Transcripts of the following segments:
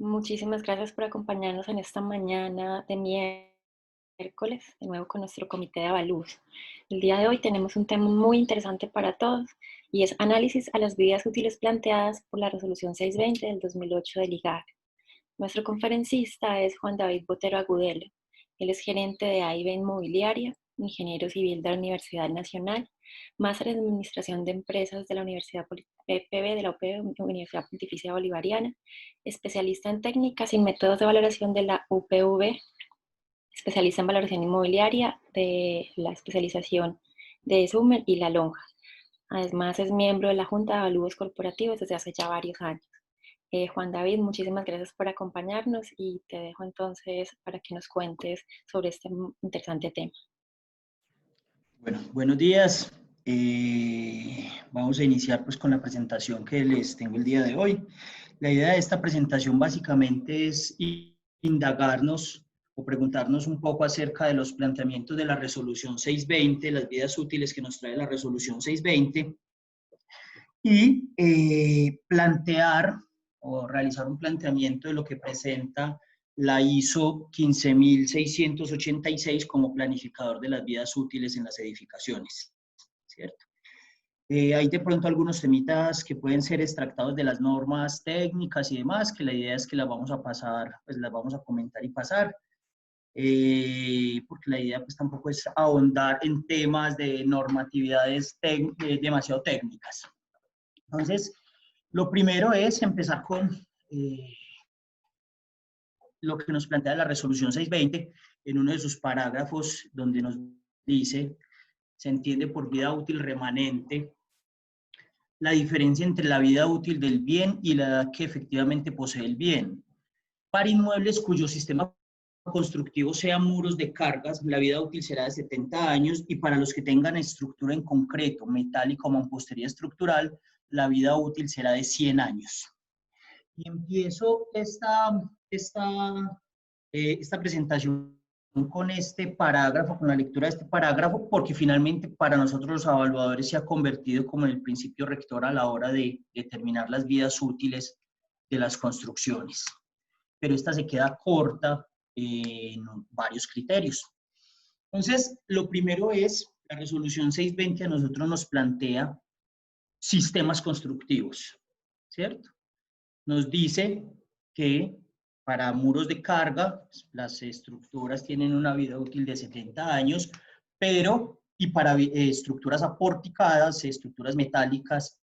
Muchísimas gracias por acompañarnos en esta mañana de miércoles, de nuevo con nuestro comité de avalúos. El día de hoy tenemos un tema muy interesante para todos y es análisis a las vidas útiles planteadas por la Resolución 620 del 2008 del IGAC. Nuestro conferencista es Juan David Botero Agudelo. Él es gerente de AIB Inmobiliaria, ingeniero civil de la Universidad Nacional, máster en Administración de Empresas de la Universidad PPB de la Universidad Pontificia Bolivariana, especialista en técnicas y métodos de valoración de la UPV, especialista en valoración inmobiliaria de la especialización de Summer y La Lonja. Además, es miembro de la Junta de Avalúos Corporativos desde hace ya varios años. Juan David, muchísimas gracias por acompañarnos y te dejo entonces para que nos cuentes sobre este interesante tema. Bueno, buenos días. Vamos a iniciar pues con la presentación que les tengo el día de hoy. La idea de esta presentación básicamente es indagarnos o preguntarnos un poco acerca de los planteamientos de la resolución 620, las vidas útiles que nos trae la resolución 620, y plantear o realizar un planteamiento de lo que presenta la ISO 15686 como planificador de las vidas útiles en las edificaciones, ¿cierto? Hay de pronto algunos temitas que pueden ser extractados de las normas técnicas y demás, que la idea es que las vamos a pasar, pues las vamos a comentar y pasar, porque la idea pues tampoco es ahondar en temas de normatividades demasiado técnicas. Entonces, lo primero es empezar con lo que nos plantea la resolución 620 en uno de sus parágrafos donde nos dice, se entiende por vida útil remanente la diferencia entre la vida útil del bien y la edad que efectivamente posee el bien. Para inmuebles cuyo sistema constructivo sea muros de cargas, la vida útil será de 70 años y para los que tengan estructura en concreto, metálico o mampostería estructural, la vida útil será de 100 años. Y empiezo esta presentación con este parágrafo, con la lectura de este parágrafo, porque finalmente para nosotros los evaluadores se ha convertido como el principio rector a la hora de determinar las vidas útiles de las construcciones. Pero esta se queda corta en varios criterios. Entonces, lo primero es, la resolución 620 a nosotros nos plantea sistemas constructivos, ¿cierto? Nos dice que para muros de carga, las estructuras tienen una vida útil de 70 años, y para estructuras aporticadas, estructuras metálicas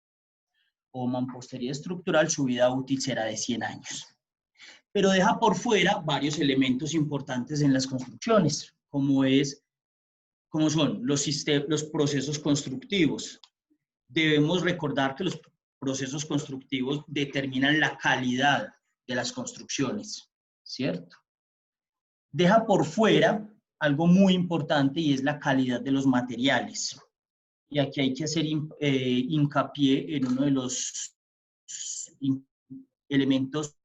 o mampostería estructural, su vida útil será de 100 años. Pero deja por fuera varios elementos importantes en las construcciones, como son los procesos constructivos. Debemos recordar que los procesos constructivos determinan la calidad de las construcciones, ¿cierto? Deja por fuera algo muy importante y es la calidad de los materiales. Y aquí hay que hacer hincapié en uno de los elementos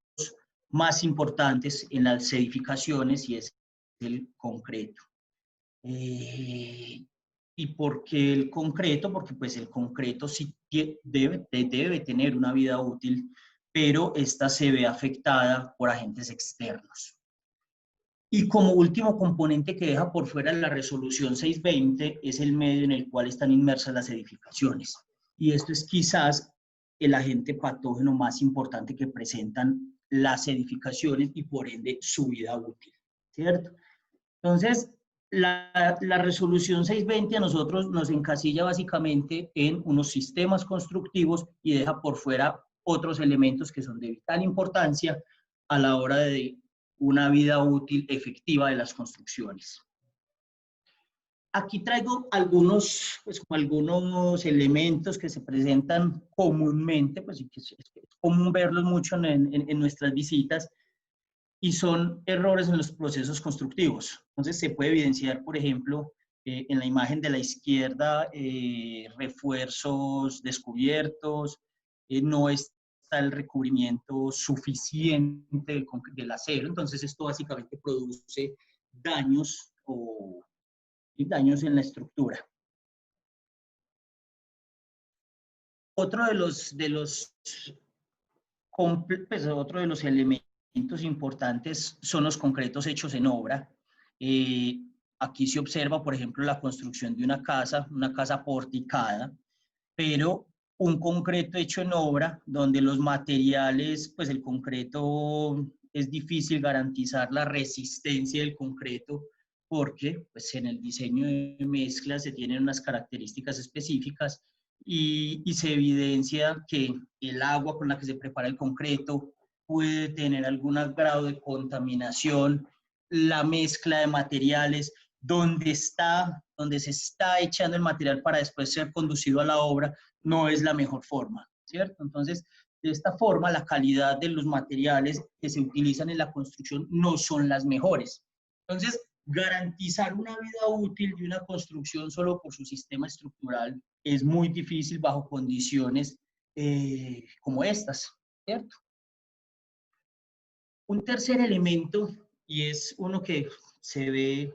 más importantes en las edificaciones y es el concreto. ¿Y por qué el concreto? Porque pues el concreto sí debe tener una vida útil, pero esta se ve afectada por agentes externos. Y como último componente que deja por fuera la resolución 620 es el medio en el cual están inmersas las edificaciones. Y esto es quizás el agente patógeno más importante que presentan las edificaciones y por ende su vida útil, ¿cierto? Entonces, la resolución 620 a nosotros nos encasilla básicamente en unos sistemas constructivos y deja por fuera otros elementos que son de vital importancia a la hora de una vida útil efectiva de las construcciones. Aquí traigo algunos elementos que se presentan comúnmente, pues y que es común verlos mucho en nuestras visitas, y son errores en los procesos constructivos. Entonces se puede evidenciar, por ejemplo, en la imagen de la izquierda, refuerzos descubiertos, no está el recubrimiento suficiente del acero, entonces esto básicamente produce daños en la estructura. Otro de los elementos importantes son los concretos hechos en obra. Aquí se observa, por ejemplo, la construcción de una casa porticada, pero un concreto hecho en obra, donde los materiales, pues el concreto es difícil garantizar la resistencia del concreto, porque pues en el diseño de mezclas se tienen unas características específicas y se evidencia que el agua con la que se prepara el concreto puede tener algún grado de contaminación, la mezcla de materiales, donde se está echando el material para después ser conducido a la obra, no es la mejor forma, ¿cierto? Entonces, de esta forma, la calidad de los materiales que se utilizan en la construcción no son las mejores. Entonces, garantizar una vida útil de una construcción solo por su sistema estructural es muy difícil bajo condiciones como estas, ¿cierto? Un tercer elemento, y es uno que se ve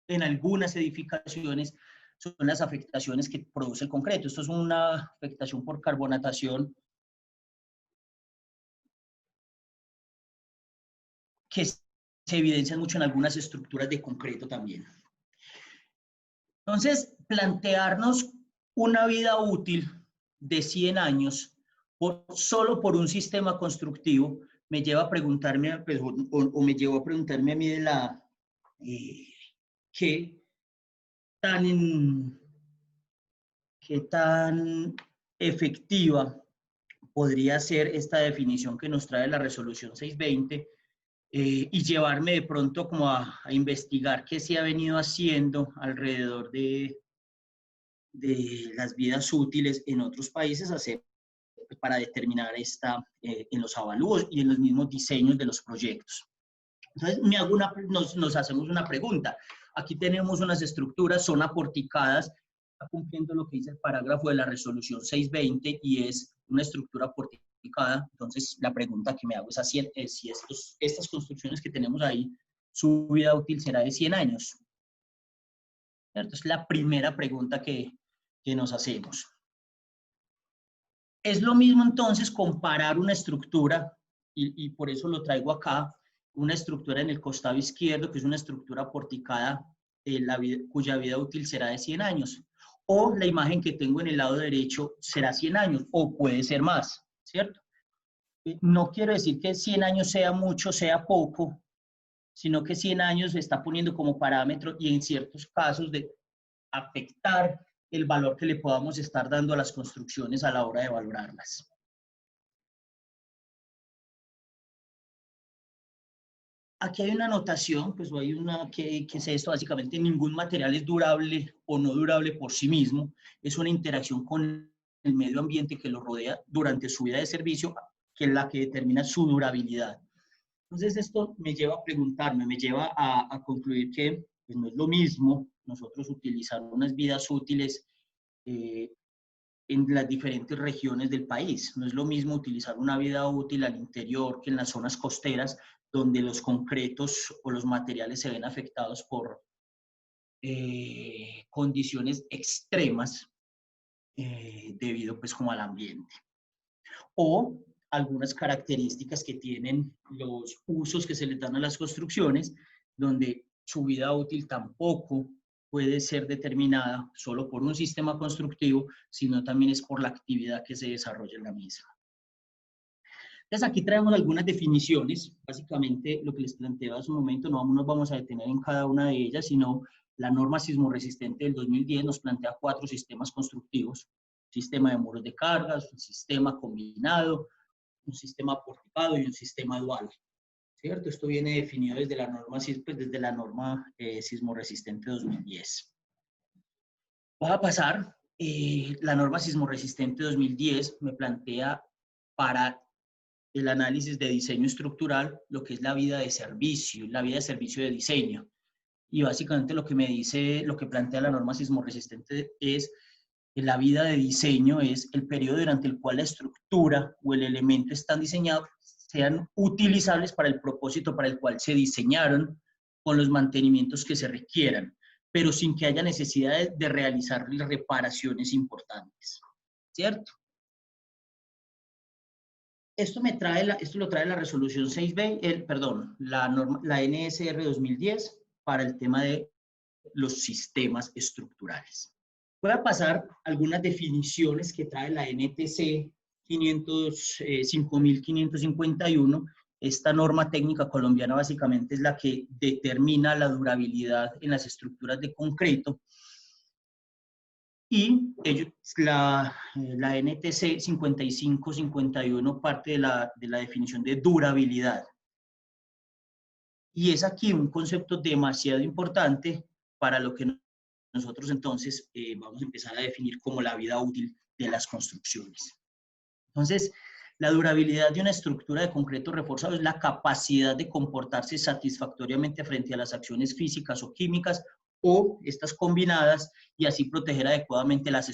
en algunas edificaciones, son las afectaciones que produce el concreto. Esto es una afectación por carbonatación que se evidencia mucho en algunas estructuras de concreto también. Entonces, plantearnos una vida útil de 100 años solo por un sistema constructivo me lleva a preguntarme, pues, o me llevó a preguntarme a mí de la qué tan efectiva podría ser esta definición que nos trae la resolución 620 y llevarme de pronto como a investigar qué se ha venido haciendo alrededor de las vidas útiles en otros países para determinar en los avalúos y en los mismos diseños de los proyectos. Entonces, nos hacemos una pregunta. Aquí tenemos unas estructuras, son aporticadas, está cumpliendo lo que dice el parágrafo de la resolución 620 y es una estructura porticada. Entonces, la pregunta que me hago es si estas construcciones que tenemos ahí, su vida útil será de 100 años. ¿Cierto? Es la primera pregunta que nos hacemos. Es lo mismo entonces comparar una estructura, y por eso lo traigo acá, una estructura en el costado izquierdo, que es una estructura porticada, cuya vida útil será de 100 años. O la imagen que tengo en el lado derecho será 100 años, o puede ser más, ¿cierto? No quiero decir que 100 años sea mucho, sea poco, sino que 100 años se está poniendo como parámetro y en ciertos casos de afectar el valor que le podamos estar dando a las construcciones a la hora de valorarlas. Aquí hay una anotación, pues hay una que es esto, básicamente ningún material es durable o no durable por sí mismo, es una interacción con el medio ambiente que lo rodea durante su vida de servicio, que es la que determina su durabilidad. Entonces esto me lleva a preguntarme, me lleva a concluir que pues, no es lo mismo nosotros utilizar unas vidas útiles en las diferentes regiones del país. No es lo mismo utilizar una vida útil al interior que en las zonas costeras, donde los concretos o los materiales se ven afectados por condiciones extremas debido pues como al ambiente. O algunas características que tienen los usos que se les dan a las construcciones, donde su vida útil tampoco puede ser determinada solo por un sistema constructivo, sino también es por la actividad que se desarrolla en la misma. Entonces aquí traemos algunas definiciones, básicamente lo que les planteaba hace un momento, no nos vamos a detener en cada una de ellas, sino la norma sismorresistente del 2010 nos plantea 4 sistemas constructivos: sistema de muros de cargas, un sistema combinado, un sistema porticado y un sistema dual, ¿cierto? Esto viene definido desde la norma, sismorresistente 2010. Voy a pasar, la norma sismorresistente 2010 me plantea para el análisis de diseño estructural lo que es la vida de servicio de diseño. Y básicamente lo que me dice, lo que plantea la norma sismorresistente es que la vida de diseño es el periodo durante el cual la estructura o el elemento están diseñados sean utilizables para el propósito para el cual se diseñaron, con los mantenimientos que se requieran, pero sin que haya necesidad de realizar reparaciones importantes, ¿cierto? Esto lo trae la resolución 6B, la NSR 2010 para el tema de los sistemas estructurales. Voy a pasar algunas definiciones que trae la NTC 5551. Esta norma técnica colombiana básicamente es la que determina la durabilidad en las estructuras de concreto. Y la NTC 5551 parte de la definición de durabilidad. Y es aquí un concepto demasiado importante para lo que nosotros entonces vamos a empezar a definir como la vida útil de las construcciones. Entonces, la durabilidad de una estructura de concreto reforzado es la capacidad de comportarse satisfactoriamente frente a las acciones físicas o químicas o estas combinadas y así proteger adecuadamente las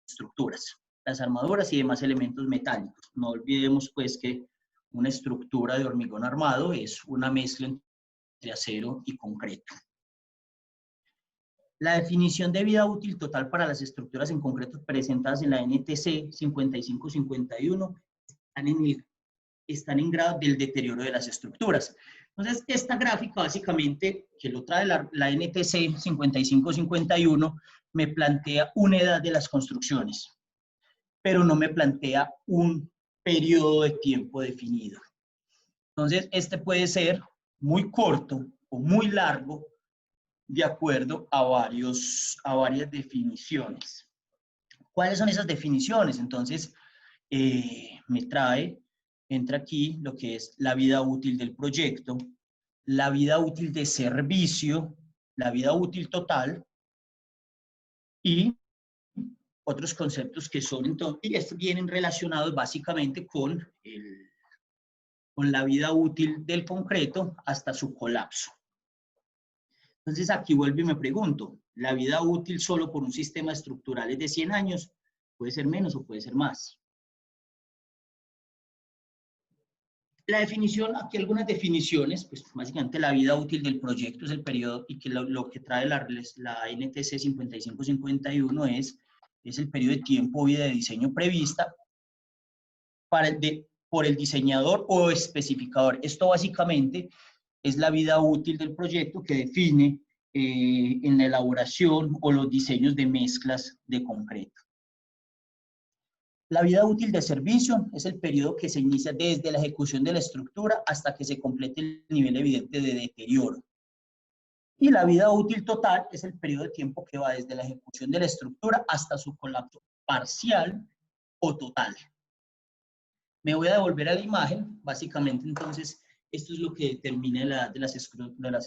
estructuras, las armaduras y demás elementos metálicos. No olvidemos pues que una estructura de hormigón armado es una mezcla entre acero y concreto. La definición de vida útil total para las estructuras en concreto presentadas en la NTC 5551 están en grado del deterioro de las estructuras. Entonces, esta gráfica básicamente, que lo trae la NTC 5551, me plantea una edad de las construcciones, pero no me plantea un periodo de tiempo definido. Entonces, este puede ser muy corto o muy largo, de acuerdo a varias definiciones. ¿Cuáles son esas definiciones? Entonces, entra aquí lo que es la vida útil del proyecto, la vida útil de servicio, la vida útil total y otros conceptos que son entonces, y estos vienen relacionados básicamente con la vida útil del concreto hasta su colapso. Entonces aquí vuelvo y me pregunto, ¿la vida útil solo por un sistema estructural es de 100 años? ¿Puede ser menos o puede ser más? La definición, aquí algunas definiciones, pues básicamente la vida útil del proyecto es el periodo, y que lo que trae la NTC 5551 es el periodo de tiempo o vida de diseño prevista por el diseñador o especificador. Esto básicamente es la vida útil del proyecto que define en la elaboración o los diseños de mezclas de concreto. La vida útil de servicio es el periodo que se inicia desde la ejecución de la estructura hasta que se complete el nivel evidente de deterioro. Y la vida útil total es el periodo de tiempo que va desde la ejecución de la estructura hasta su colapso parcial o total. Me voy a devolver a la imagen. Básicamente, entonces, esto es lo que determina la edad de las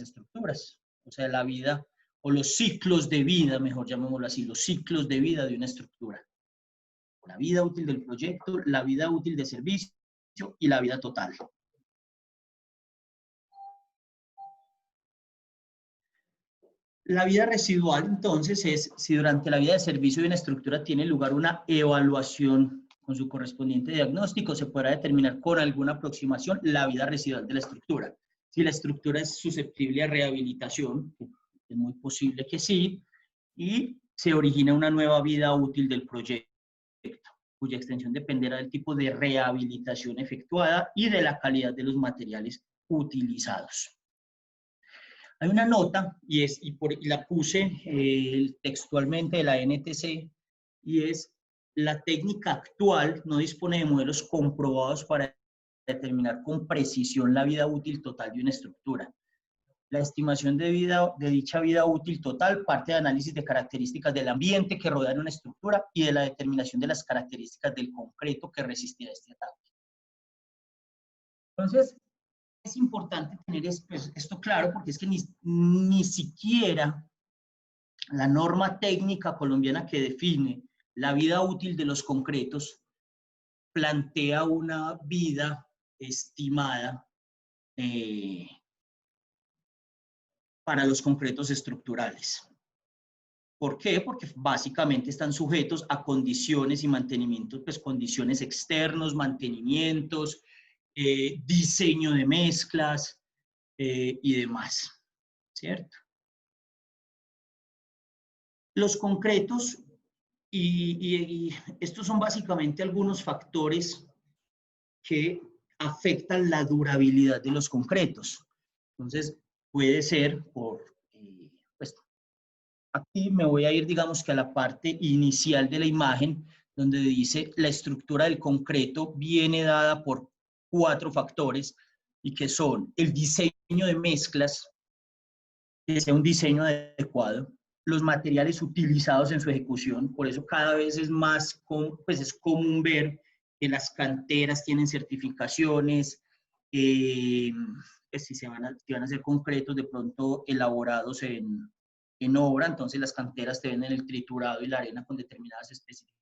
estructuras. O sea, la vida o los ciclos de vida, mejor llamémoslo así, los ciclos de vida de una estructura. La vida útil del proyecto, la vida útil de servicio y la vida total. La vida residual, entonces, es si durante la vida de servicio de una estructura tiene lugar una evaluación con su correspondiente diagnóstico, se podrá determinar con alguna aproximación la vida residual de la estructura. Si la estructura es susceptible a rehabilitación, es muy posible que sí, y se origina una nueva vida útil del proyecto, cuya extensión dependerá del tipo de rehabilitación efectuada y de la calidad de los materiales utilizados. Hay una nota, y la puse textualmente de la NTC, y es: la técnica actual no dispone de modelos comprobados para determinar con precisión la vida útil total de una estructura. La estimación de dicha vida útil total parte de análisis de características del ambiente que rodea una estructura y de la determinación de las características del concreto que resistirá este ataque. Entonces, es importante tener esto claro, porque es que ni siquiera la norma técnica colombiana que define la vida útil de los concretos plantea una vida estimada para los concretos estructurales. ¿Por qué? Porque básicamente están sujetos a condiciones y mantenimientos, pues condiciones externos, mantenimientos, diseño de mezclas y demás, ¿cierto? Los concretos, y estos son básicamente algunos factores que afectan la durabilidad de los concretos. Entonces, puede ser por, pues, aquí me voy a ir, digamos que a la parte inicial de la imagen, donde dice la estructura del concreto viene dada por 4 factores y que son el diseño de mezclas, que sea un diseño adecuado, los materiales utilizados en su ejecución, por eso cada vez es más, pues es común ver que las canteras tienen certificaciones, pues si van a hacer concretos de pronto elaborados en obra, entonces las canteras te venden el triturado y la arena con determinadas especificaciones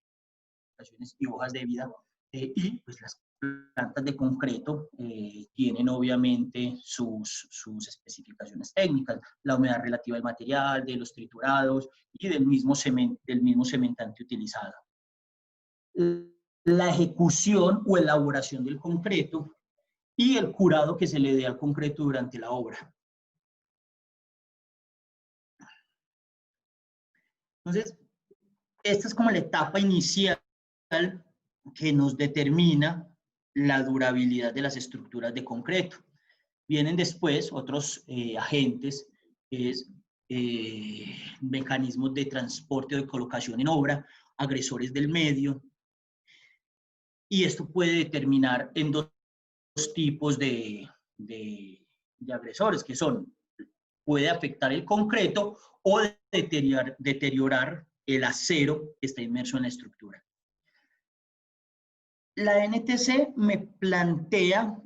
y hojas de vida, y pues las plantas de concreto tienen obviamente sus especificaciones técnicas, la humedad relativa del material, de los triturados y del mismo cementante utilizado. La ejecución o elaboración del concreto y el curado que se le dé al concreto durante la obra. Entonces, esta es como la etapa inicial que nos determina la durabilidad de las estructuras de concreto. Vienen después otros agentes, que es mecanismos de transporte o de colocación en obra, agresores del medio, y esto puede determinar en dos tipos de agresores, que son, puede afectar el concreto o deteriorar el acero que está inmerso en la estructura. La NTC me plantea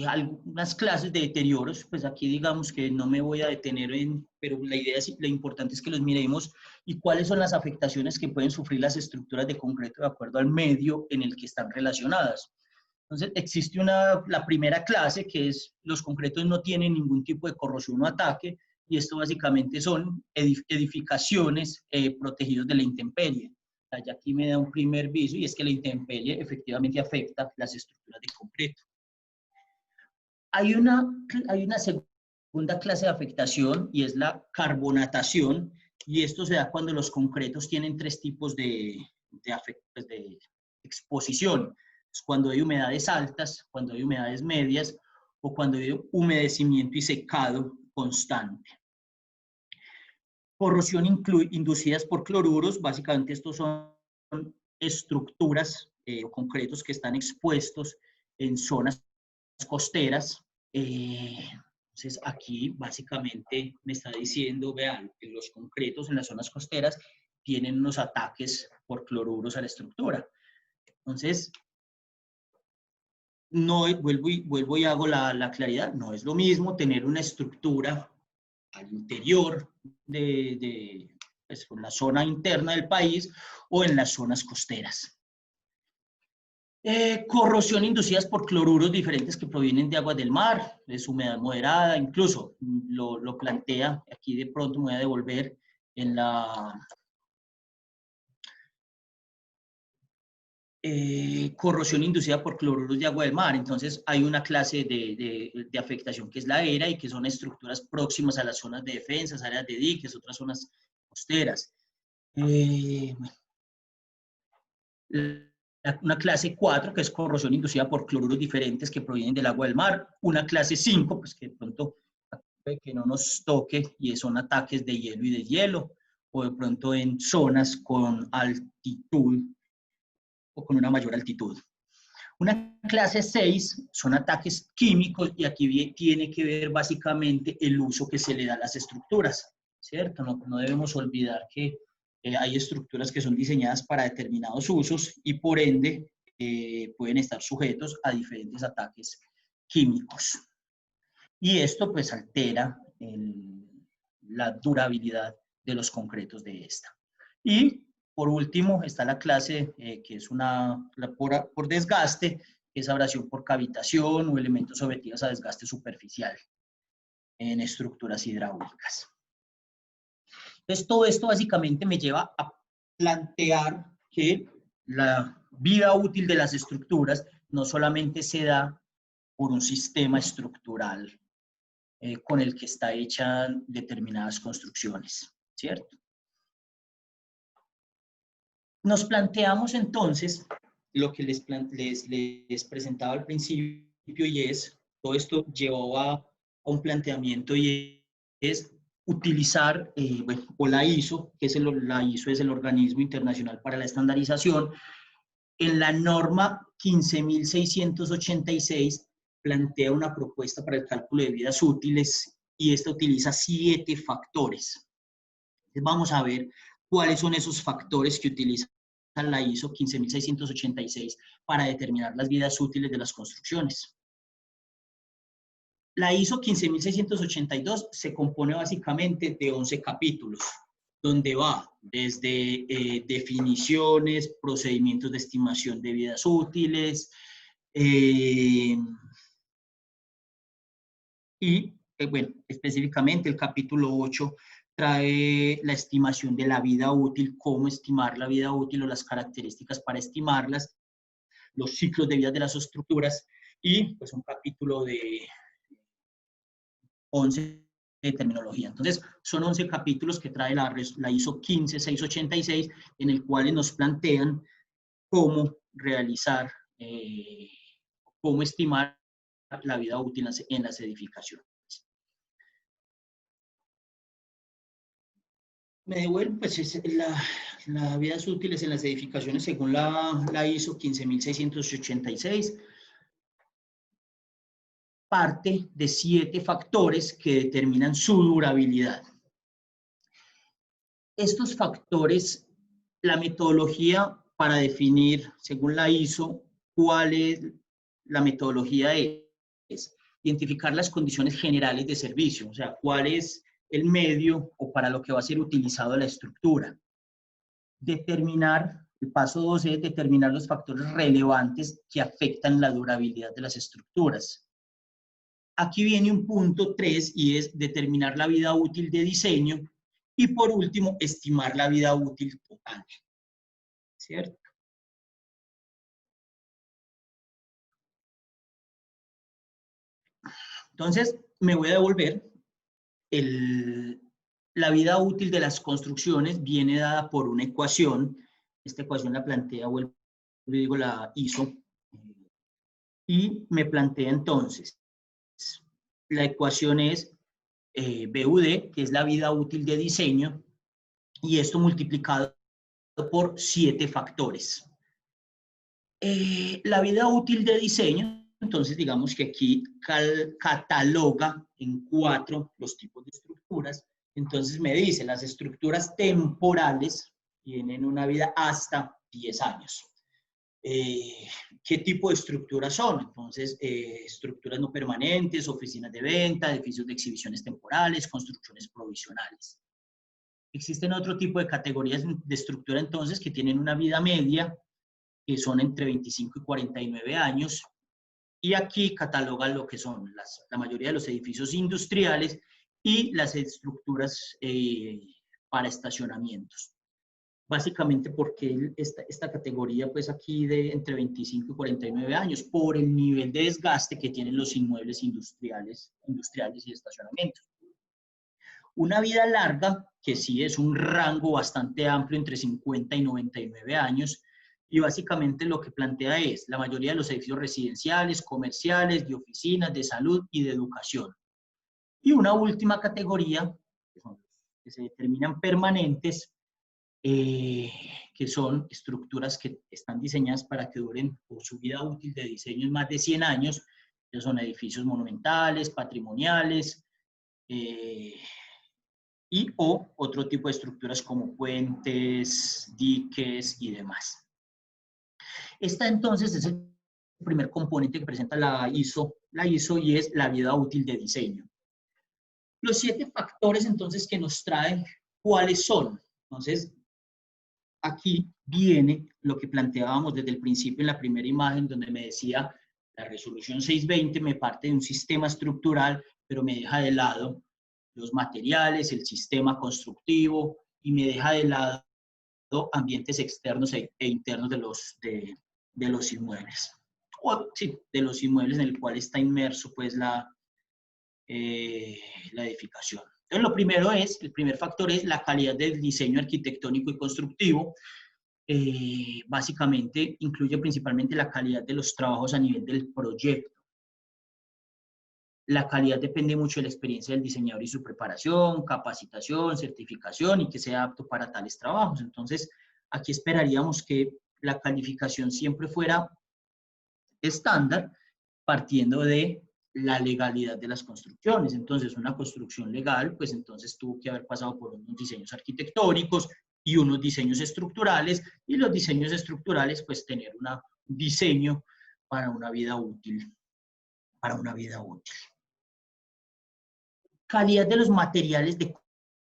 algunas clases de deterioros, pues aquí digamos que no me voy a detener en, pero la idea es, lo importante es que los miremos y cuáles son las afectaciones que pueden sufrir las estructuras de concreto de acuerdo al medio en el que están relacionadas. Entonces existe la primera clase que es los concretos no tienen ningún tipo de corrosión o ataque, y esto básicamente son edificaciones protegidos de la intemperie. Ya aquí me da un primer viso y es que la intemperie efectivamente afecta las estructuras de concreto. Hay una segunda clase de afectación y es la carbonatación, y esto se da cuando los concretos tienen 3 tipos de exposición. Es cuando hay humedades altas, cuando hay humedades medias o cuando hay humedecimiento y secado constante. Corrosión inducidas por cloruros, básicamente estos son estructuras o concretos que están expuestos en zonas costeras. Entonces aquí básicamente me está diciendo, vean, que los concretos en las zonas costeras tienen unos ataques por cloruros a la estructura. Entonces, no, vuelvo y hago la claridad, no es lo mismo tener una estructura al interior pues, en la zona interna del país o en las zonas costeras. Corrosión inducidas por cloruros diferentes que provienen de aguas del mar, es humedad moderada, incluso lo plantea, aquí de pronto me voy a devolver en la corrosión inducida por cloruros de agua del mar. Entonces hay una clase de afectación que es la ERA y que son estructuras próximas a las zonas de defensas, áreas de diques, otras zonas costeras. Una clase 4 que es corrosión inducida por cloruros diferentes que provienen del agua del mar. Una clase 5, pues que de pronto que no nos toque y son ataques de hielo y de hielo, o de pronto en zonas con altitud o con una mayor altitud. Una clase 6 son ataques químicos y aquí tiene que ver básicamente el uso que se le da a las estructuras, ¿cierto? No debemos olvidar que hay estructuras que son diseñadas para determinados usos y por ende pueden estar sujetos a diferentes ataques químicos. Y esto pues altera la durabilidad de los concretos de esta. Y por último está la clase que es por desgaste, que es abrasión por cavitación o elementos sometidos a desgaste superficial en estructuras hidráulicas. Entonces todo esto básicamente me lleva a plantear que la vida útil de las estructuras no solamente se da por un sistema estructural con el que está hecha determinadas construcciones, ¿cierto? Nos planteamos entonces lo que les presentaba al principio, y es, todo esto llevó a un planteamiento, y es utilizar, bueno, o la ISO, que es la ISO es el Organismo Internacional para la Estandarización, en la norma 15.686 plantea una propuesta para el cálculo de vidas útiles, y esta utiliza 7 factores. Entonces vamos a ver cuáles son esos factores que utiliza la ISO 15.686 para determinar las vidas útiles de las construcciones. La ISO 15.682 se compone básicamente de 11 capítulos, donde va desde definiciones, procedimientos de estimación de vidas útiles, bueno, específicamente el capítulo 8 trae la estimación de la vida útil, cómo estimar la vida útil o las características para estimarlas, los ciclos de vida de las estructuras, y pues un capítulo de 11 de terminología. Entonces, son 11 capítulos que trae la ISO 15686, en el cual nos plantean cómo realizar, cómo estimar la vida útil en las edificaciones. Me devuelvo, pues las vidas útiles en las edificaciones según la ISO 15686, parte de 7 factores que determinan su durabilidad. Estos factores, la metodología para definir, según la ISO, cuál es la metodología, es identificar las condiciones generales de servicio, o sea, cuál es el medio o para lo que va a ser utilizado la estructura. Determinar, el paso 12 es determinar los factores relevantes que afectan la durabilidad de las estructuras. Aquí viene un punto 3, y es determinar la vida útil de diseño, y por último, estimar la vida útil total. ¿Cierto? Entonces, me voy a devolver. La vida útil de las construcciones viene dada por una ecuación. Esta ecuación la plantea, vuelvo y digo, la ISO. Y me plantea entonces, la ecuación es BUD, que es la vida útil de diseño, y esto multiplicado por 7 factores. La vida útil de diseño, entonces digamos que aquí cataloga en 4 los tipos de estructuras. Entonces me dice, las estructuras temporales tienen una vida hasta 10 años. ¿Qué tipo de estructuras son? Entonces, estructuras no permanentes, oficinas de venta, edificios de exhibiciones temporales, construcciones provisionales. Existen otro tipo de categorías de estructura entonces que tienen una vida media, que son entre 25 y 49 años, y aquí catalogan lo que son la mayoría de los edificios industriales y las estructuras para estacionamientos. Básicamente porque esta categoría, pues aquí de entre 25 y 49 años, por el nivel de desgaste que tienen los inmuebles industriales y estacionamientos. Una vida larga, que sí es un rango bastante amplio, entre 50 y 99 años, y básicamente lo que plantea es la mayoría de los edificios residenciales, comerciales, de oficinas, de salud y de educación. Y una última categoría, que son los que se determinan permanentes, que son estructuras que están diseñadas para que duren, por su vida útil de diseño, más de 100 años, que son edificios monumentales, patrimoniales, y o otro tipo de estructuras como puentes, diques y demás. Esta entonces es el primer componente que presenta la ISO, y es la vida útil de diseño. Los 7 factores entonces que nos traen, ¿cuáles son? Entonces, aquí viene lo que planteábamos desde el principio en la primera imagen, donde me decía, la resolución 620 me parte de un sistema estructural, pero me deja de lado los materiales, el sistema constructivo, y me deja de lado ambientes externos e internos de los inmuebles. O, sí, de los inmuebles en el cual está inmerso pues la edificación. Entonces, el primer factor es la calidad del diseño arquitectónico y constructivo. básicamente incluye principalmente la calidad de los trabajos a nivel del proyecto. La calidad depende mucho de la experiencia del diseñador y su preparación, capacitación, certificación y que sea apto para tales trabajos. Entonces, aquí esperaríamos que la calificación siempre fuera estándar, partiendo de la legalidad de las construcciones. Entonces, una construcción legal, pues entonces tuvo que haber pasado por unos diseños arquitectónicos y unos diseños estructurales, y los diseños estructurales, pues tener un diseño para una vida útil, para una vida útil. Calidad de los materiales de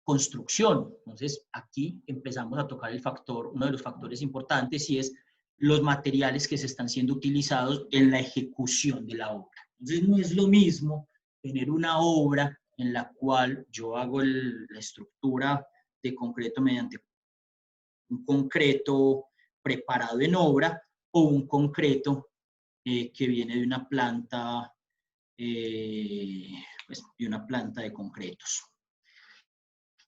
construcción. Entonces, aquí empezamos a tocar el factor, uno de los factores importantes, y es los materiales que se están siendo utilizados en la ejecución de la obra. Entonces, no es lo mismo tener una obra en la cual yo hago la estructura de concreto mediante un concreto preparado en obra o un concreto que viene de una planta, pues, de una planta de concretos.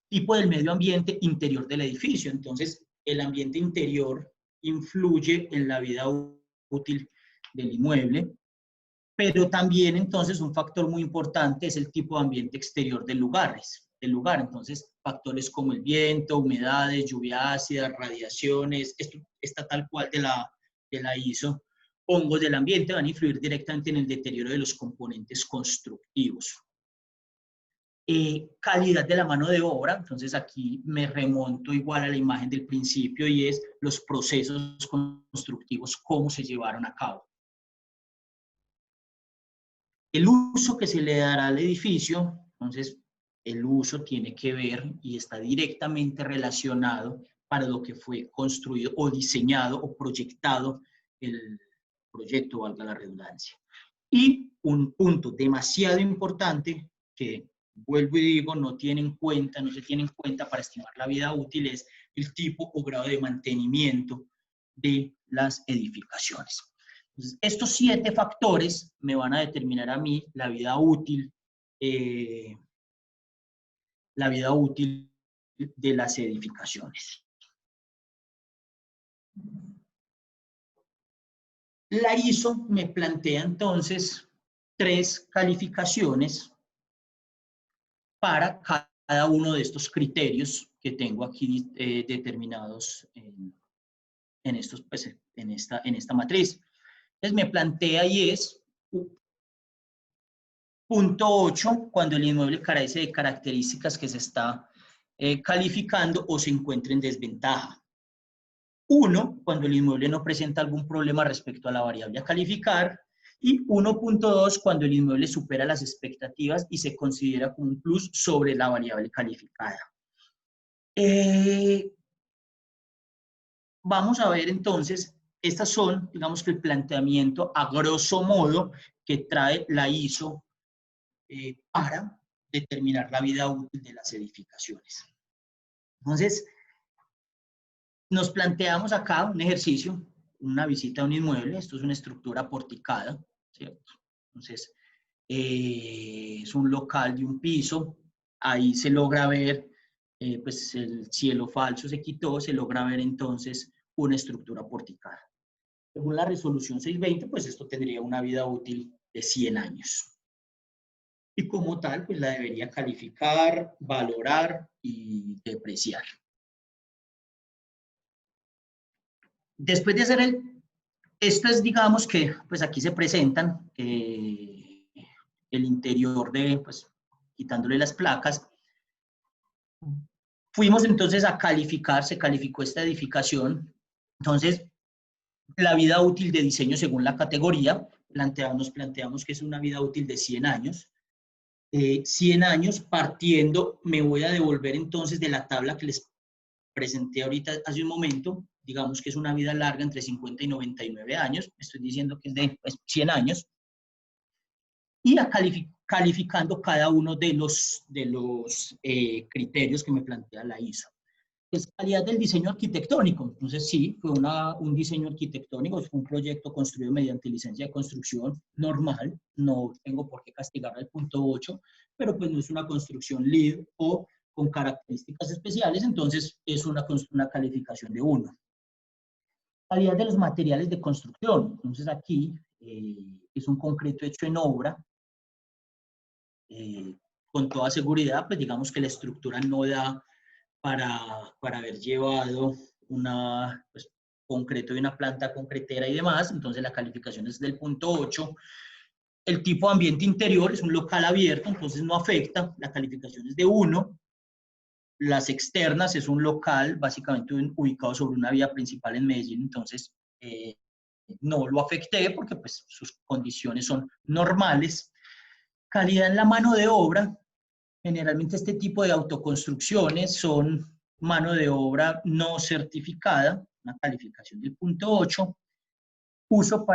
Tipo del medio ambiente interior del edificio. Entonces, el ambiente interior influye en la vida útil del inmueble, pero también entonces un factor muy importante es el tipo de ambiente exterior del lugar. Entonces, factores como el viento, humedades, lluvia ácida, radiaciones, esto está tal cual de la ISO, hongos del ambiente van a influir directamente en el deterioro de los componentes constructivos. Calidad de la mano de obra, entonces aquí me remonto igual a la imagen del principio y es los procesos constructivos, cómo se llevaron a cabo. El uso que se le dará al edificio, entonces el uso tiene que ver y está directamente relacionado para lo que fue construido o diseñado o proyectado el proyecto, valga la redundancia. Y un punto demasiado importante que, vuelvo y digo, no se tiene en cuenta para estimar la vida útil es el tipo o grado de mantenimiento de las edificaciones. Entonces, estos 7 factores me van a determinar a mí la vida útil de las edificaciones. La ISO me plantea entonces 3 calificaciones para cada uno de estos criterios que tengo aquí determinados en esta matriz. Entonces me plantea y es punto 8, cuando el inmueble carece de características que se está calificando o se encuentra en desventaja. 1, cuando el inmueble no presenta algún problema respecto a la variable a calificar. Y 1.2, cuando el inmueble supera las expectativas y se considera como un plus sobre la variable calificada. Vamos a ver entonces, estas son, digamos que el planteamiento a grosso modo que trae la ISO para determinar la vida útil de las edificaciones. Entonces, nos planteamos acá un ejercicio, una visita a un inmueble. Esto es una estructura porticada, ¿cierto? Entonces, es un local de un piso. Ahí se logra ver, pues el cielo falso se quitó, se logra ver entonces una estructura porticada. Según la resolución 620, pues esto tendría una vida útil de 100 años. Y como tal, pues la debería calificar, valorar y depreciar. Después de hacer estas, digamos que, pues aquí se presentan el interior pues quitándole las placas. Fuimos entonces a calificar, se calificó esta edificación. Entonces, la vida útil de diseño según la categoría, nos planteamos que es una vida útil de 100 años. 100 años partiendo, me voy a devolver entonces de la tabla que les presenté ahorita hace un momento, digamos que es una vida larga entre 50 y 99 años, estoy diciendo que es de 100 años, y calificando cada uno de los criterios que me plantea la ISO. Es calidad del diseño arquitectónico. Entonces, sí, fue un diseño arquitectónico, fue un proyecto construido mediante licencia de construcción normal, no tengo por qué castigar al punto 8, pero pues no es una construcción LEED o con características especiales, entonces es una calificación de 1. Calidad de los materiales de construcción. Entonces aquí es un concreto hecho en obra. Con toda seguridad, pues digamos que la estructura no da para haber llevado pues, concreto de una planta concretera y demás, entonces la calificación es del punto 8. El tipo de ambiente interior es un local abierto, entonces no afecta, la calificación es de 1. Las externas es un local básicamente ubicado sobre una vía principal en Medellín, entonces no lo afecté porque pues, sus condiciones son normales. Calidad en la mano de obra. Generalmente este tipo de autoconstrucciones son mano de obra no certificada, una calificación del punto 8. Uso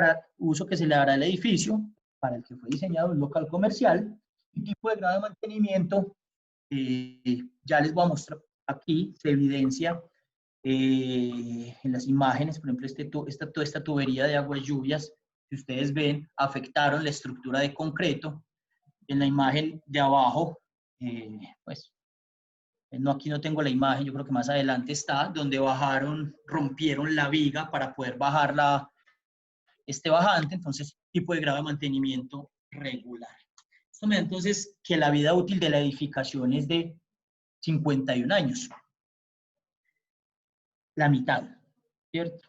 que se le dará al edificio para el que fue diseñado un local comercial. Y tipo de grado de mantenimiento, ya les voy a mostrar aquí, se evidencia en las imágenes, por ejemplo, toda esta tubería de aguas lluvias, si ustedes ven, afectaron la estructura de concreto. En la imagen de abajo, pues, no, aquí no tengo la imagen, yo creo que más adelante está, donde rompieron la viga para poder bajar este bajante, entonces, tipo de grado de mantenimiento regular. Esto me da entonces que la vida útil de la edificación es de 51 años. La mitad, ¿cierto?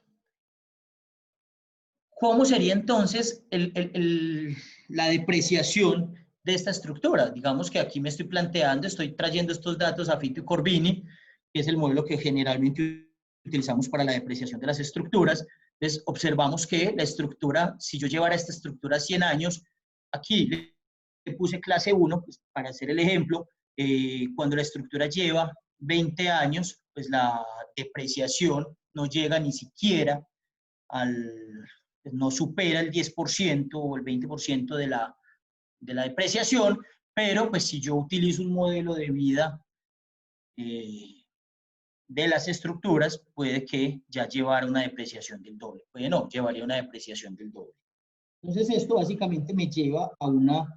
¿Cómo sería entonces la depreciación de esta estructura? Digamos que aquí me estoy planteando, estoy trayendo estos datos a Fitto y Corbini, que es el modelo que generalmente utilizamos para la depreciación de las estructuras. Entonces, observamos que la estructura, si yo llevara esta estructura 100 años, aquí le puse clase 1, pues, para hacer el ejemplo, cuando la estructura lleva 20 años, pues la depreciación no llega ni siquiera no supera el 10% o el 20% de la depreciación, pero pues si yo utilizo un modelo de vida de las estructuras, puede que ya llevara una depreciación del doble, puede no, llevaría una depreciación del doble. Entonces esto básicamente me lleva a un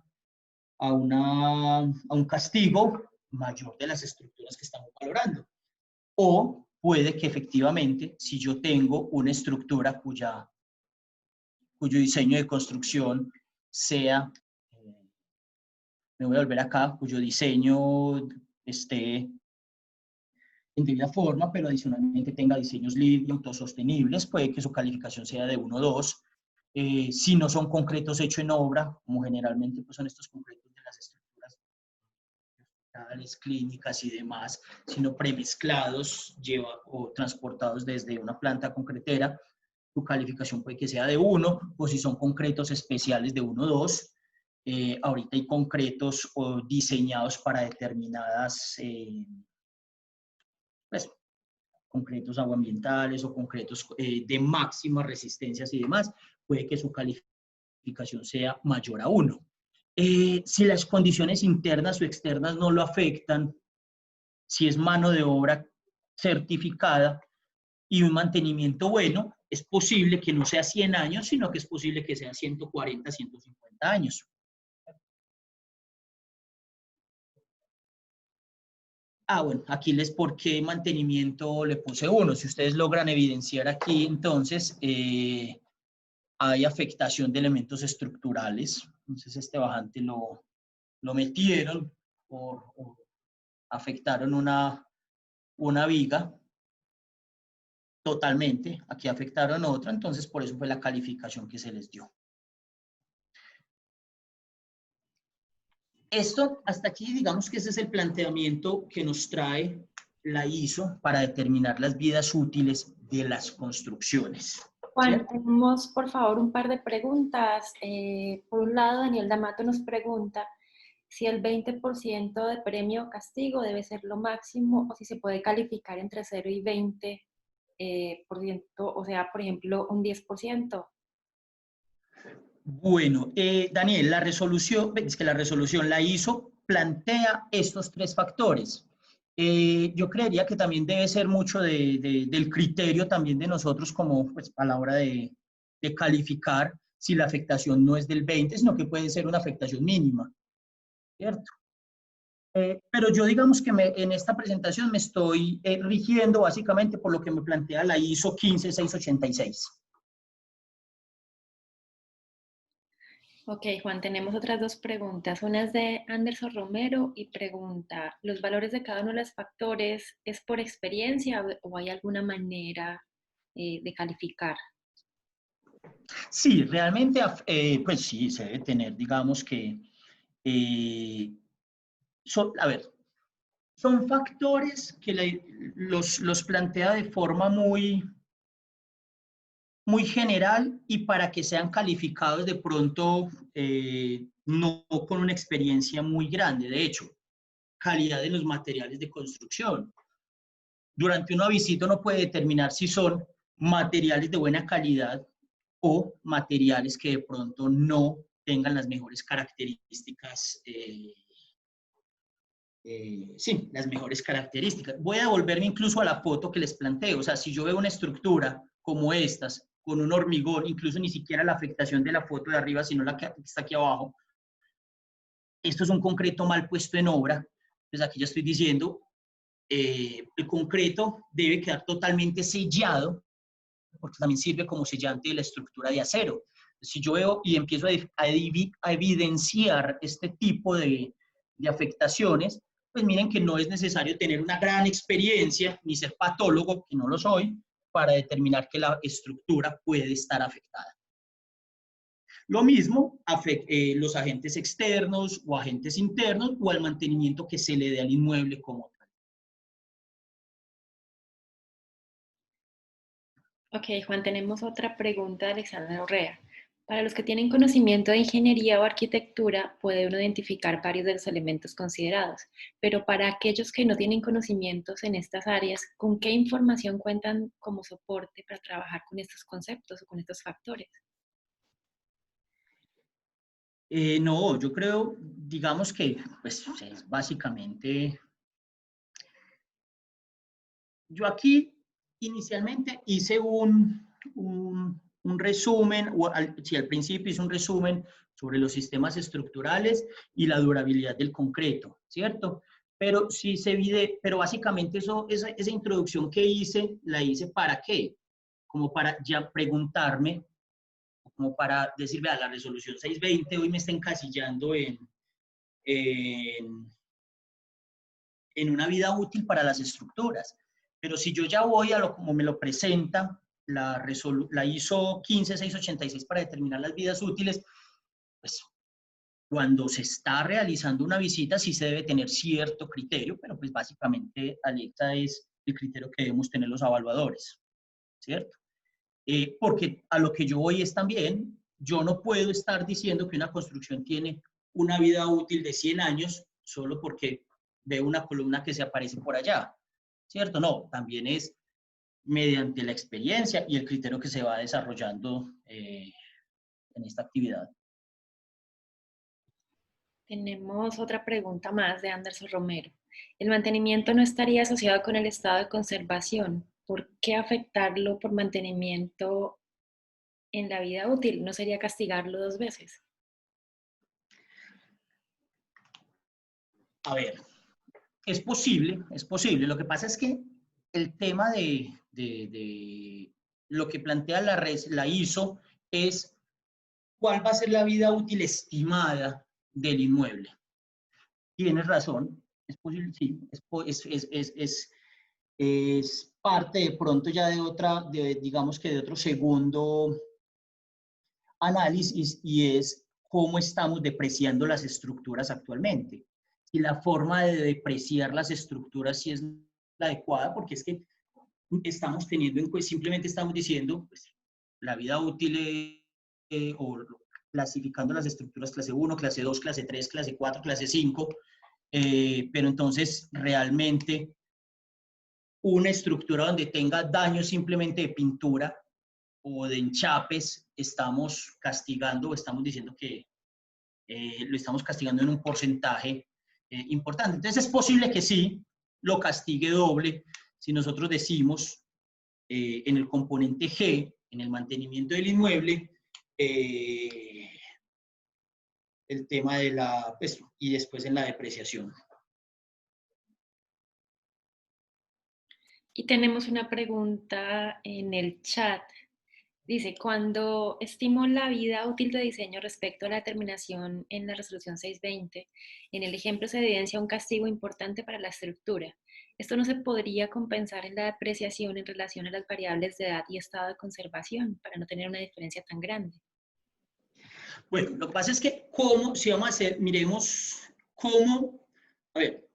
castigo mayor de las estructuras que estamos valorando. O puede que efectivamente, si yo tengo una estructura cuyo diseño de construcción sea, me voy a volver acá, cuyo diseño esté en debida forma, pero adicionalmente tenga diseños LEED y autosostenibles, puede que su calificación sea de 1 o 2. Si no son concretos hechos en obra, como generalmente pues son estos concretos de las estructuras hospitales, clínicas y demás, sino premezclados o transportados desde una planta concretera, tu calificación puede que sea de 1, o si son concretos especiales de 1 o 2. Ahorita hay concretos diseñados para determinadas, pues, concretos agroambientales o concretos de máximas resistencias y demás. Puede que su calificación sea mayor a 1. Si las condiciones internas o externas no lo afectan, si es mano de obra certificada y un mantenimiento bueno, es posible que no sea 100 años, sino que es posible que sea 140, 150 años. Bueno, aquí por qué mantenimiento le puse 1. Si ustedes logran evidenciar aquí, entonces, hay afectación de elementos estructurales. Entonces, este bajante lo metieron o afectaron una viga totalmente. Aquí afectaron otra, entonces por eso fue la calificación que se les dio. Esto, hasta aquí, digamos que ese es el planteamiento que nos trae la ISO para determinar las vidas útiles de las construcciones. Juan, tenemos por favor un par de preguntas. Por un lado, Daniel D'Amato nos pregunta si el 20% de premio o castigo debe ser lo máximo o si se puede calificar entre 0 y 20%, o sea, por ejemplo, un 10%. Bueno, Daniel, la resolución, la ISO plantea estos 3 factores. Yo creería que también debe ser mucho del criterio también de nosotros como pues, a la hora de calificar si la afectación no es del 20, sino que puede ser una afectación mínima, ¿cierto? Pero yo digamos que en esta presentación me estoy rigiendo básicamente por lo que me plantea la ISO 15686. Ok, Juan, tenemos otras dos preguntas. Una es de Anderson Romero y pregunta, ¿los valores de cada uno de los factores es por experiencia o hay alguna manera de calificar? Sí, realmente, pues sí, se debe tener, digamos que, eh, a ver, son factores que los plantea de forma muy general y para que sean calificados de pronto no con una experiencia muy grande. De hecho, calidad de los materiales de construcción. Durante una visita uno puede determinar si son materiales de buena calidad o materiales que de pronto no tengan las mejores características. Sí, las mejores características. Voy a volverme incluso a la foto que les planteo. O sea, si yo veo una estructura como estas, con un hormigón, incluso ni siquiera la afectación de la foto de arriba, sino la que está aquí abajo, esto es un concreto mal puesto en obra. Pues aquí ya estoy diciendo, el concreto debe quedar totalmente sellado, porque también sirve como sellante de la estructura de acero. Si yo veo y empiezo a evidenciar este tipo de afectaciones, pues miren que no es necesario tener una gran experiencia ni ser patólogo, que no lo soy, para determinar que la estructura puede estar afectada. Lo mismo los agentes externos o agentes internos o al mantenimiento que se le dé al inmueble como tal. Ok, Juan, tenemos otra pregunta de Alexandra Orrea. Para los que tienen conocimiento de ingeniería o arquitectura, puede uno identificar varios de los elementos considerados, pero para aquellos que no tienen conocimientos en estas áreas, ¿con qué información cuentan como soporte para trabajar con estos conceptos o con estos factores? No, yo creo, digamos que pues, es básicamente, yo aquí inicialmente hice un resumen, o si al principio hice un resumen sobre los sistemas estructurales y la durabilidad del concreto, ¿cierto? Pero sí pero básicamente esa introducción que hice, la hice ¿para qué? Como para ya preguntarme, como para decir, vea, la resolución 620 hoy me está encasillando en, en una vida útil para las estructuras. Pero si yo ya voy a lo como me lo presenta la ISO 15686 para determinar las vidas útiles, pues cuando se está realizando una visita sí se debe tener cierto criterio, pero pues básicamente, Alexa, es el criterio que debemos tener los evaluadores, ¿cierto? Porque a lo que yo voy es también, yo no puedo estar diciendo que una construcción tiene una vida útil de 100 años solo porque veo una columna que se aparece por allá, ¿cierto? No, también es mediante la experiencia y el criterio que se va desarrollando en esta actividad. Tenemos otra pregunta más de Anderson Romero. ¿El mantenimiento no estaría asociado con el estado de conservación? ¿Por qué afectarlo por mantenimiento en la vida útil? ¿No sería castigarlo dos veces? A ver, es posible, es posible. Lo que pasa es que el tema de lo que plantea la ISO es cuál va a ser la vida útil estimada del inmueble. Tienes razón, es posible, sí, es parte de pronto ya digamos que de otro segundo análisis y es cómo estamos depreciando las estructuras actualmente. Y la forma de depreciar las estructuras sí es la adecuada, porque es que estamos teniendo simplemente estamos diciendo, pues, la vida útil o clasificando las estructuras clase 1, clase 2, clase 3, clase 4, clase 5, pero entonces realmente una estructura donde tenga daño simplemente de pintura o de enchapes, estamos castigando o estamos diciendo que lo estamos castigando en un porcentaje importante. Entonces es posible que sí lo castigue doble si nosotros decimos en el componente G, en el mantenimiento del inmueble, el tema de pues, y después en la depreciación. Y tenemos una pregunta en el chat. Dice, cuando estimo la vida útil de diseño respecto a la determinación en la resolución 620, en el ejemplo se evidencia un castigo importante para la estructura. ¿Esto no se podría compensar en la depreciación en relación a las variables de edad y estado de conservación para no tener una diferencia tan grande? Bueno, lo que pasa es que, ¿cómo, si vamos a hacer, miremos cómo, a ver,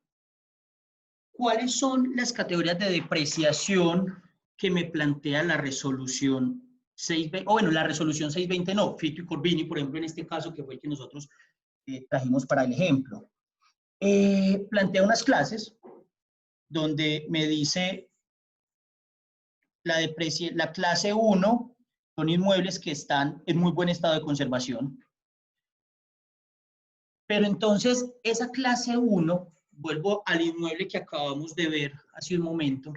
¿cuáles son las categorías de depreciación que me plantea la resolución 620? O bueno, la resolución 620 no, Fitto y Corbini, por ejemplo, en este caso que fue el que nosotros trajimos para el ejemplo. Plantea unas clases donde me dice la clase 1 son inmuebles que están en muy buen estado de conservación. Pero entonces, esa clase 1, vuelvo al inmueble que acabamos de ver hace un momento,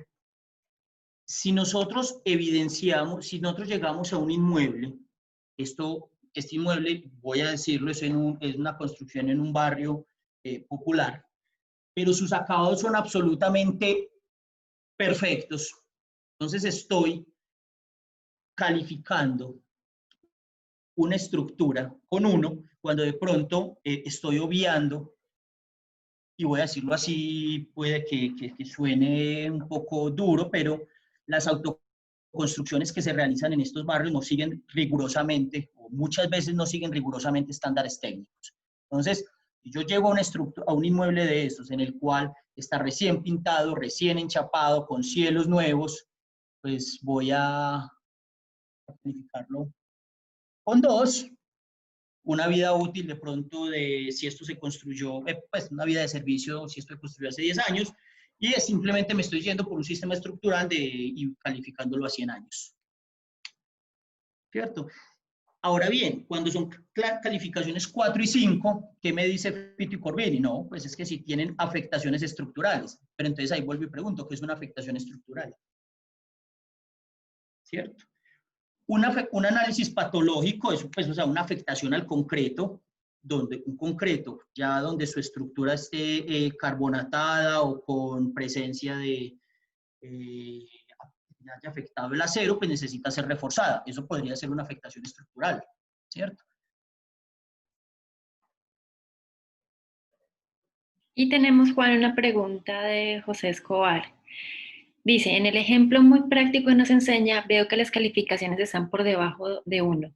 si nosotros evidenciamos, si nosotros llegamos a un inmueble, este inmueble, voy a decirlo, es una construcción en un barrio popular, pero sus acabados son absolutamente perfectos. Entonces estoy calificando una estructura con 1 cuando de pronto estoy obviando, y voy a decirlo así, puede que suene un poco duro, pero las autoconstrucciones que se realizan en estos barrios no siguen rigurosamente, o muchas veces no siguen rigurosamente estándares técnicos. Entonces, si yo llego a un inmueble de estos en el cual está recién pintado, recién enchapado, con cielos nuevos, pues voy a calificarlo con 2, una vida útil de pronto de si esto se construyó, pues una vida de servicio, si esto se construyó hace 10 años, y simplemente me estoy yendo por un sistema estructural y calificándolo a 100 años. ¿Cierto? Ahora bien, cuando son calificaciones 4 y 5, ¿qué me dice Fitto y Corbini? No, pues es que si tienen afectaciones estructurales. Pero entonces ahí vuelvo y pregunto, ¿qué es una afectación estructural? ¿Cierto? Un análisis patológico es pues, o sea, una afectación al concreto, donde un concreto, ya donde su estructura esté carbonatada o con presencia de haya afectado el acero, pues necesita ser reforzada. Eso podría ser una afectación estructural, ¿cierto? Y tenemos, Juan, una pregunta de José Escobar. Dice, en el ejemplo muy práctico que nos enseña, veo que las calificaciones están por debajo de 1.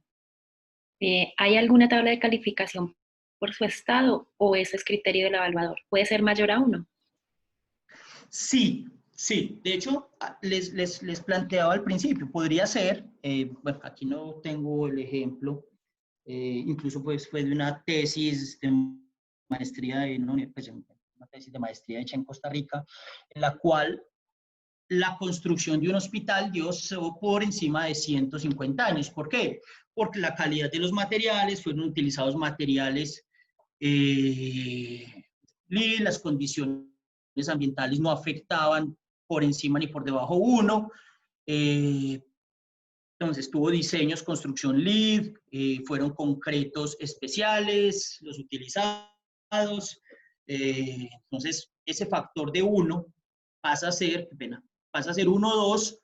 ¿Hay alguna tabla de calificación por su estado o eso es criterio del evaluador? ¿Puede ser mayor a 1? Sí, sí. De hecho, les planteaba al principio, podría ser, bueno, aquí no tengo el ejemplo, incluso pues fue de una tesis de maestría, pues, una tesis de maestría hecha en Costa Rica, en la cual la construcción de un hospital dio por encima de 150 años. ¿Por qué? Porque la calidad de los materiales, fueron utilizados materiales, las condiciones ambientales no afectaban por encima ni por debajo 1. Entonces tuvo diseños, construcción LEED, fueron concretos especiales, los utilizados. Entonces ese factor de 1 pasa a ser, pasa a ser 1 o 2,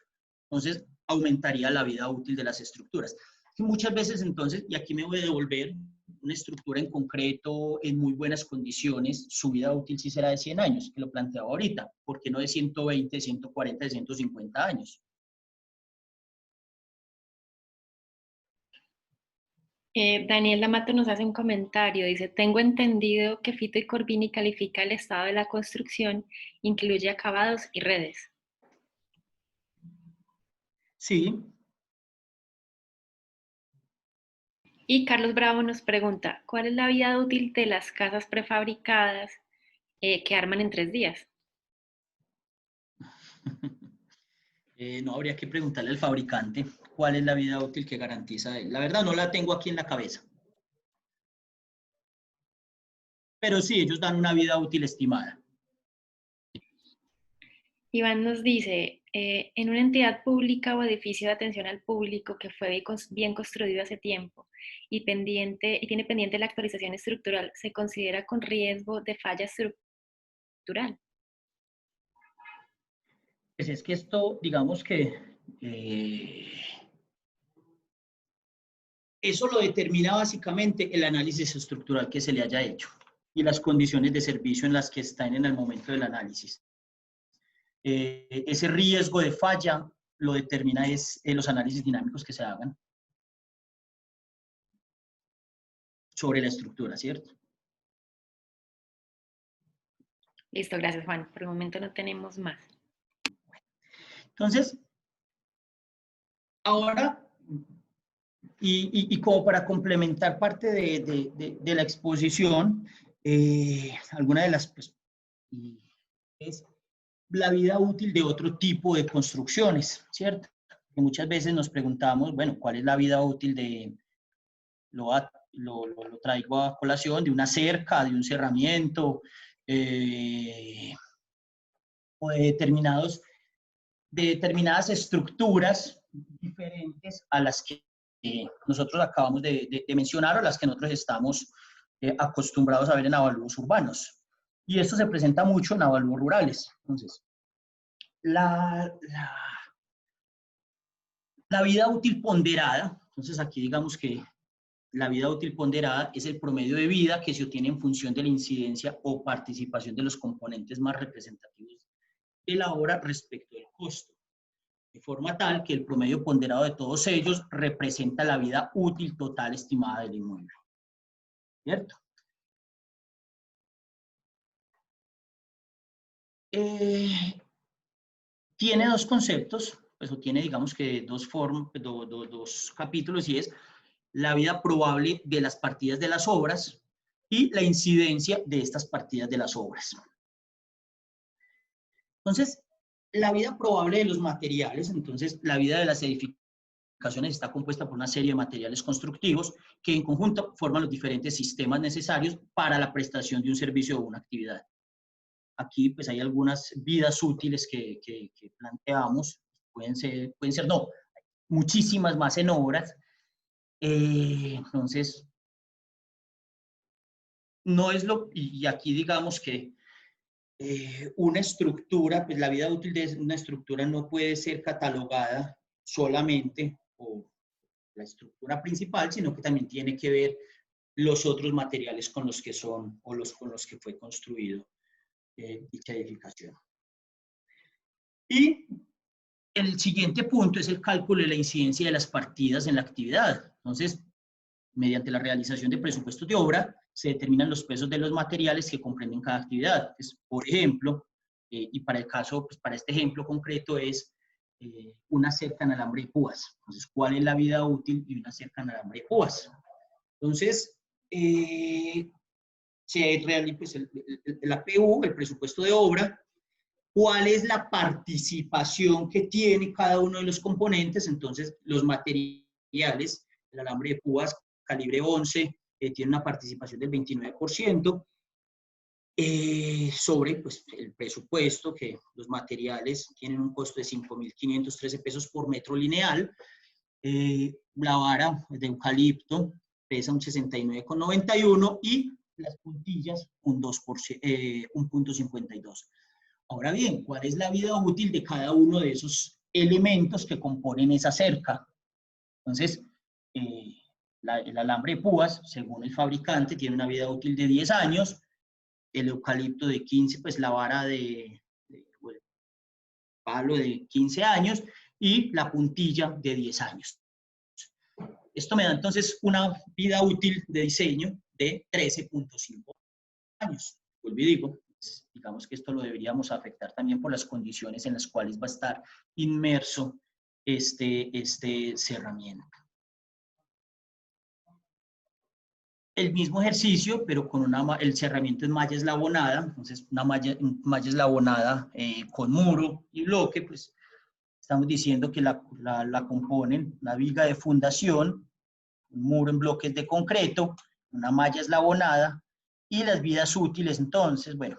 entonces aumentaría la vida útil de las estructuras. Y muchas veces entonces, y aquí me voy a devolver, una estructura en concreto en muy buenas condiciones, su vida útil sí será de 100 años, que lo planteaba ahorita, ¿por qué no de 120, 140, de 150 años? Daniel D'Amato nos hace un comentario, dice, tengo entendido que Fitto y Corbini califica el estado de la construcción, incluye acabados y redes. Sí. Y Carlos Bravo nos pregunta, ¿cuál es la vida útil de las casas prefabricadas que arman en 3 días? No, habría que preguntarle al fabricante cuál es la vida útil que garantiza él. La verdad no la tengo aquí en la cabeza. Pero sí, ellos dan una vida útil estimada. Iván nos dice, en una entidad pública o edificio de atención al público que fue bien construido hace tiempo y tiene pendiente la actualización estructural, ¿se considera con riesgo de falla estructural? Pues es que esto, digamos que eso lo determina básicamente el análisis estructural que se le haya hecho y las condiciones de servicio en las que están en el momento del análisis. Ese riesgo de falla lo determina los análisis dinámicos que se hagan sobre la estructura, ¿cierto? Listo, gracias Juan. Por el momento no tenemos más. Entonces, ahora, y como para complementar parte de la exposición, alguna de las, pues, es la vida útil de otro tipo de construcciones, ¿cierto? Que muchas veces nos preguntamos, bueno, ¿cuál es la vida útil de, lo traigo a colación, de una cerca, de un cerramiento, o de determinadas estructuras diferentes a las que nosotros acabamos de mencionar o las que nosotros estamos acostumbrados a ver en avalúos urbanos. Y esto se presenta mucho en avalúos rurales. Entonces, la vida útil ponderada, entonces aquí digamos que la vida útil ponderada es el promedio de vida que se obtiene en función de la incidencia o participación de los componentes más representativos de la obra respecto del costo, de forma tal que el promedio ponderado de todos ellos representa la vida útil total estimada del inmueble. ¿Cierto? Tiene dos conceptos, pues, o tiene, digamos que dos capítulos, y es la vida probable de las partidas de las obras y la incidencia de estas partidas de las obras. Entonces, la vida probable de los materiales, entonces la vida de las edificaciones está compuesta por una serie de materiales constructivos que en conjunto forman los diferentes sistemas necesarios para la prestación de un servicio o una actividad. Aquí pues hay algunas vidas útiles que planteamos, pueden ser no, muchísimas más en obras. Entonces, no es y aquí digamos que una estructura, pues la vida útil de una estructura no puede ser catalogada solamente por la estructura principal, sino que también tiene que ver los otros materiales con los que son o con los que fue construido dicha edificación. Y el siguiente punto es el cálculo de la incidencia de las partidas en la actividad. Entonces, mediante la realización de presupuestos de obra, se determinan los pesos de los materiales que comprenden cada actividad. Entonces, por ejemplo, y para el caso, pues para este ejemplo concreto es una cerca en alambre de púas. Entonces, ¿cuál es la vida útil de una cerca en alambre de púas? Entonces, se realiza pues, el APU, el presupuesto de obra, cuál es la participación que tiene cada uno de los componentes. Entonces, los materiales, el alambre de púas calibre 11, tiene una participación del 29%, sobre pues, el presupuesto, que los materiales tienen un costo de 5.513 pesos por metro lineal. La vara de eucalipto pesa un 69,91 y las puntillas un 1.52. Ahora bien, ¿cuál es la vida útil de cada uno de esos elementos que componen esa cerca? Entonces, el alambre de púas, según el fabricante, tiene una vida útil de 10 años, el eucalipto de 15, pues la vara el palo de 15 años y la puntilla de 10 años. Esto me da entonces una vida útil de diseño de 13.5 años. Vuelvo y digo, digamos que esto lo deberíamos afectar también por las condiciones en las cuales va a estar inmerso este cerramiento. El mismo ejercicio, pero con el cerramiento en malla eslabonada, entonces una malla eslabonada con muro y bloque, pues estamos diciendo que la componen una viga de fundación, un muro en bloques de concreto, una malla eslabonada y las vidas útiles. Entonces, bueno,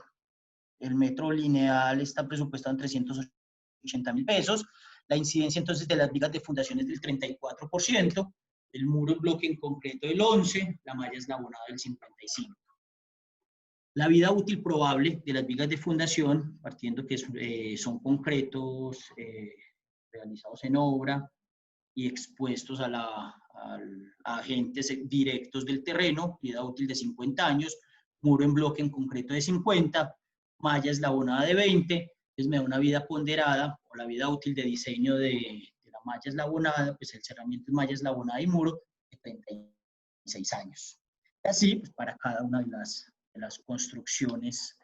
el metro lineal está presupuestado en 380.000 pesos, la incidencia entonces de las vigas de fundación es del 34%, el muro en bloque en concreto del 11%, la malla eslabonada del 55%. La vida útil probable de las vigas de fundación, partiendo que son concretos realizados en obra y expuestos a agentes directos del terreno, vida útil de 50 años, muro en bloque en concreto de 50, malla eslabonada de 20, entonces me da una vida ponderada, o la vida útil de diseño de la malla eslabonada, pues el cerramiento en malla eslabonada y muro, de 36 años. Y así, pues, para cada una de las construcciones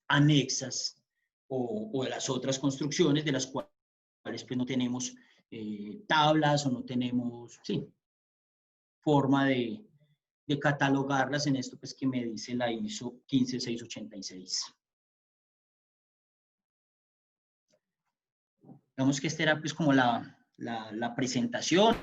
anexas o de las otras construcciones de las cuales pues, no tenemos tablas o no tenemos forma de catalogarlas en esto pues, que me dice la ISO 15686. Digamos que esta era pues, como la presentación.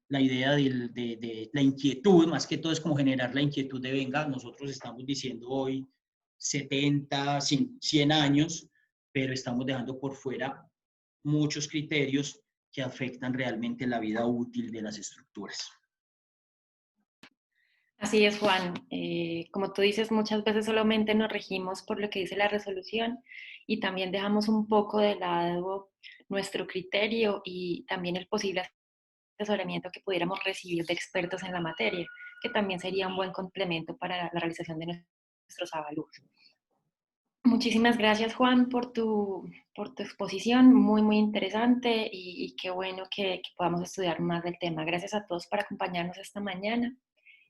La idea de la inquietud, más que todo es como generar la inquietud de, venga, nosotros estamos diciendo hoy 70, 100 años, pero estamos dejando por fuera muchos criterios que afectan realmente la vida útil de las estructuras. Así es, Juan. Como tú dices, muchas veces solamente nos regimos por lo que dice la resolución y también dejamos un poco de lado nuestro criterio y también el posible asesoramiento que pudiéramos recibir de expertos en la materia, que también sería un buen complemento para la realización de nuestros avalúos. Muchísimas gracias, Juan, por tu exposición, muy, muy interesante y qué bueno que podamos estudiar más del tema. Gracias a todos por acompañarnos esta mañana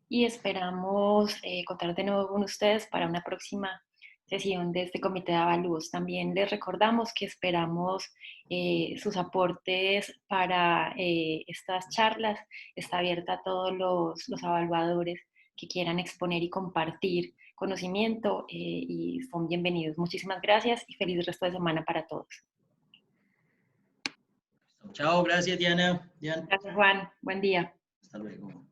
y esperamos contar de nuevo con ustedes para una próxima sesión de este comité de avalúos. También les recordamos que esperamos sus aportes para estas charlas. Está abierta a todos los evaluadores que quieran exponer y compartir conocimiento y son bienvenidos. Muchísimas gracias y feliz resto de semana para todos. Chao, gracias Diana. Gracias, Juan. Buen día. Hasta luego.